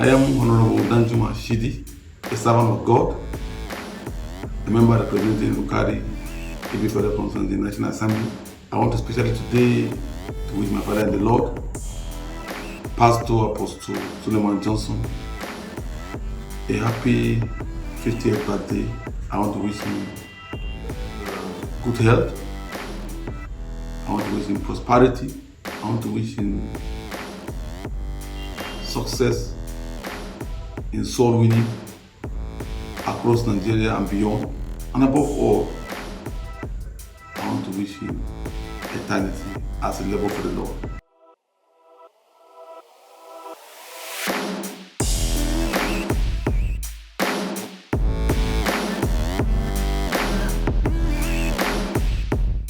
I am Honorable Danjuma Shiddi, a servant of God, a member representing Lukari, Ibi Federal Concerns in the National Assembly. I want especially today to wish my father in the Lord, Pastor Apostle Suleiman Johnson, a happy 50th birthday. I want to wish him good health. I want to wish him prosperity. I want to wish him success in soul winning across Nigeria and beyond. And above all, I want to wish him eternity as a labor for the Lord.